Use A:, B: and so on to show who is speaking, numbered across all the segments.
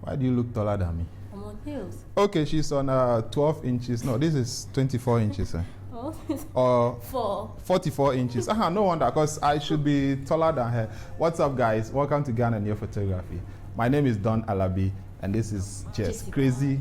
A: Why do you look taller than me?
B: I'm on heels.
A: Okay, she's on 12 inches. No, this is 24 inches.
B: Oh,
A: or 44 inches. No wonder, because I should be taller than her. What's up, guys? Welcome to Ghanaian Photography. My name is Don Alabi, and this is Jess. Crazy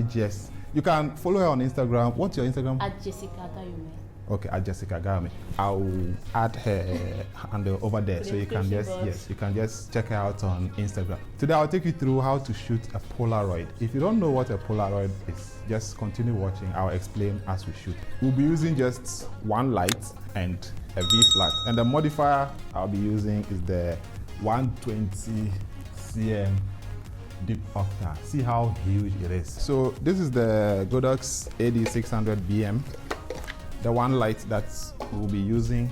A: Jess. You can follow her on Instagram. What's your Instagram?
B: At Jessica Gayume.
A: Okay, at Jessica Gayume. I'll add her handle over there, so you can just check her out on Instagram. Today I'll take you through how to shoot a Polaroid. If you don't know what a Polaroid is, just continue watching. I'll explain as we shoot. We'll be using just one light and a V flat, and the modifier I'll be using is the 120 cm deep octa. See how huge it is. So this is the Godox AD600BM. The one light that we'll be using.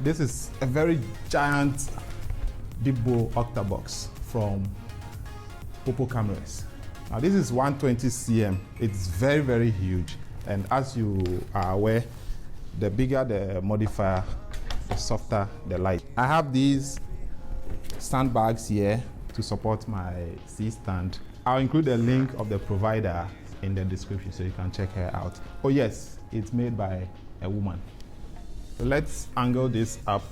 A: This is a very giant deep bow octabox from Popo cameras. Now this is 120 cm. It's very huge, and as you are aware, the bigger the modifier, the softer the light. I have these sandbags here to support my C-stand. I'll include a link of the provider in the description so you can check her out. Oh yes, it's made by a woman. So let's angle this up.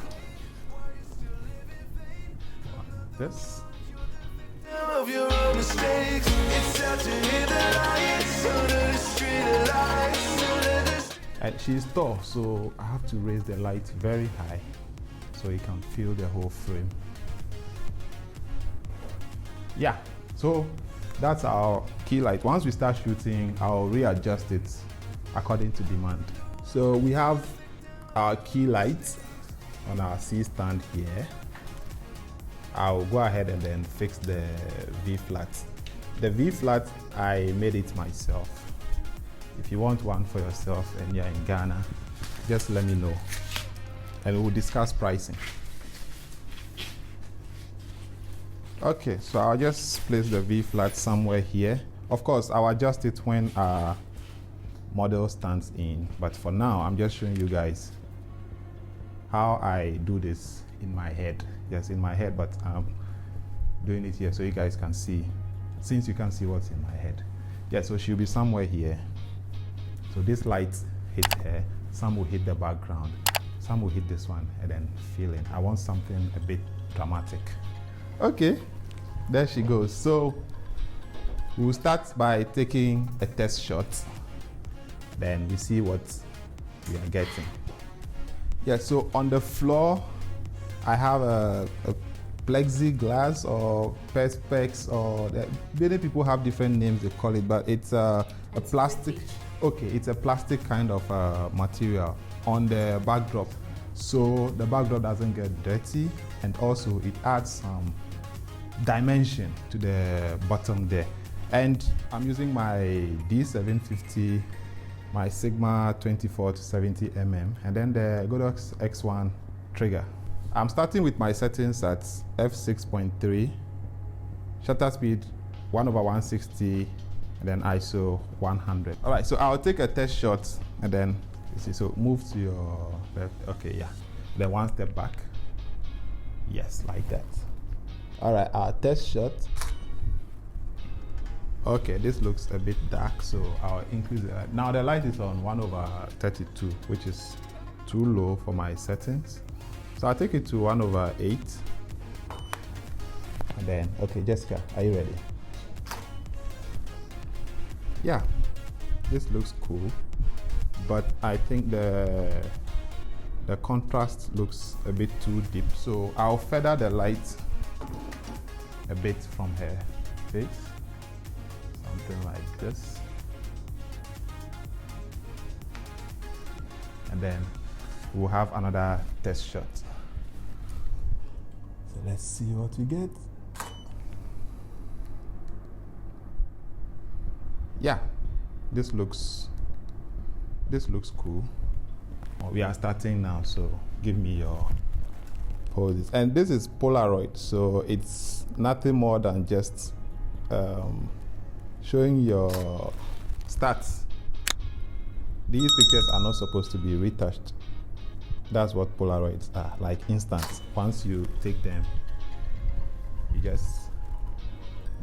A: This. And she's tall, so I have to raise the light very high so you can feel the whole frame. Yeah, so that's our key light. Once we start shooting, I'll readjust it according to demand. So we have our key light on our C-stand here. I'll go ahead and then fix the V-flat. The V-flat, I made it myself. If you want one for yourself and you're in Ghana, just let me know and we'll discuss pricing. Okay, so I'll just place the V-flat somewhere here. Of course, I'll adjust it when our model stands in, but for now, I'm just showing you guys how I do this in my head. Yes, in my head, but I'm doing it here so you guys can see, since you can see what's in my head. Yeah, so she'll be somewhere here. So this light hits her, some will hit the background, some will hit this one, and then fill in. I want something a bit dramatic. Okay, there she goes. So we'll start by taking a test shot, then we see what we are getting. Yeah, so on the floor, I have a plexiglass or perspex, or many people have different names they call it, but it's a plastic. Okay, it's a plastic kind of material on the backdrop, so the backdrop doesn't get dirty, and also it adds some dimension to the bottom there. And I'm using my D750, my Sigma 24 to 70 mm, and then the Godox X1 trigger. I'm starting with my settings at f6.3, shutter speed 1/160, and then ISO 100. All right, so I'll take a test shot, and then you see, so move to your left. Okay, yeah, then one step back. Yes, like that. All right, our test shot. Okay, this looks a bit dark, so I'll increase the light. Now the light is on 1/32, which is too low for my settings. So I'll take it to 1/8. And then, okay, Jessica, are you ready? Yeah, this looks cool, but I think the contrast looks a bit too deep. So I'll feather the light a bit from her face. Something like this. And then we'll have another test shot. So let's see what we get. Yeah, this looks cool. We are starting now, so give me your poses. And this is Polaroid, so it's nothing more than just showing your stats. These pictures are not supposed to be retouched. That's what Polaroids are, like instant. Once you take them, you just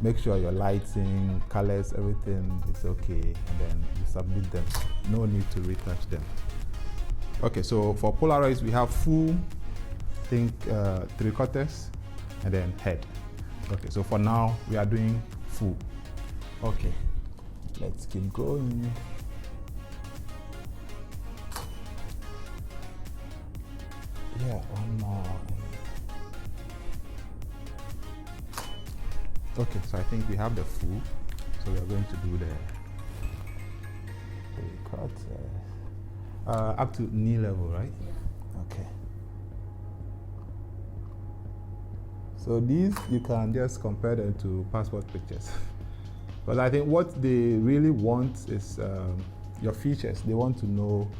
A: make sure your lighting, colors, everything is okay, and then you submit them. No need to retouch them. Okay, so for Polaroids, we have full, think 3/4, and then head. Okay, so for now, we are doing full. Okay, let's keep going. Yeah, one more. Okay, so I think we have the full. So we are going to do the cut up to knee level, right?
B: Yeah.
A: Okay. So these, you can just compare them to passport pictures. But I think what they really want is your features. They want to know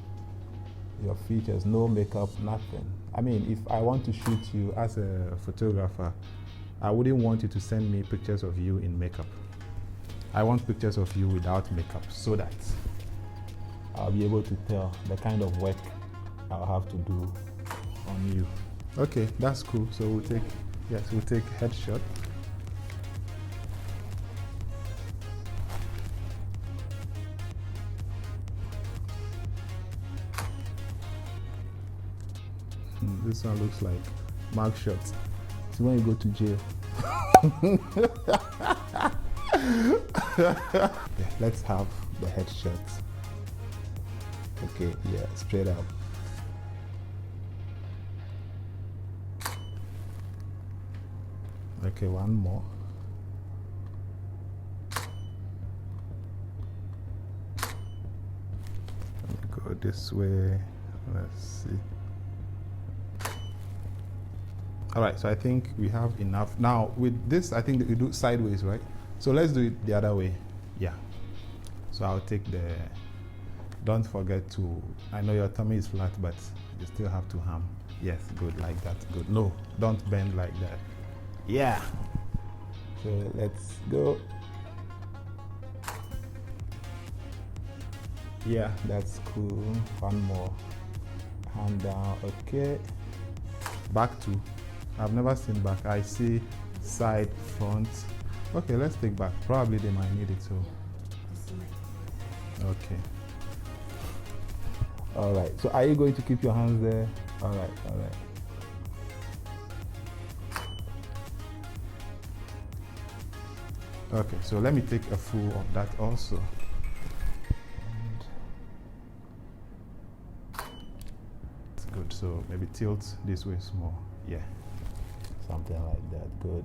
A: your features, no makeup, nothing. I mean, if I want to shoot you as a photographer, I wouldn't want you to send me pictures of you in makeup. I want pictures of you without makeup so that I'll be able to tell the kind of work I'll have to do on you. Okay, that's cool. So we'll take, yes, we'll take headshot. This one looks like mug shots. See when you go to jail. Yeah, let's have the headshots. Okay, yeah, straight up. Okay, one more. Let me go this way. Let's see. All right, so I think we have enough. Now with this, I think that we do sideways, right? So let's do it the other way. Yeah. So I'll take the, don't forget to, I know your tummy is flat, but you still have to ham. Yes, good, like that, good. No, don't bend like that. Yeah. So let's go. Yeah, that's cool. One more. Hand down, okay. Back to. I've never seen back. I see side, front. Okay, let's take back. Probably they might need it, so. Okay. All right. So are you going to keep your hands there? All right, all right. Okay, so let me take a full of that also. It's good. So maybe tilt this way small. Yeah. Something like that. Good.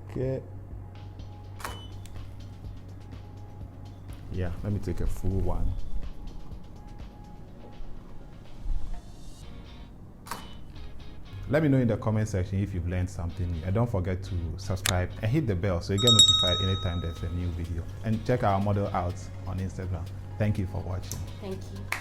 A: Okay. Yeah, let me take a full one. Let me know in the comment section if you've learned something new. And don't forget to subscribe and hit the bell so you get notified anytime there's a new video. And check our model out on Instagram. Thank you for watching.
B: Thank you.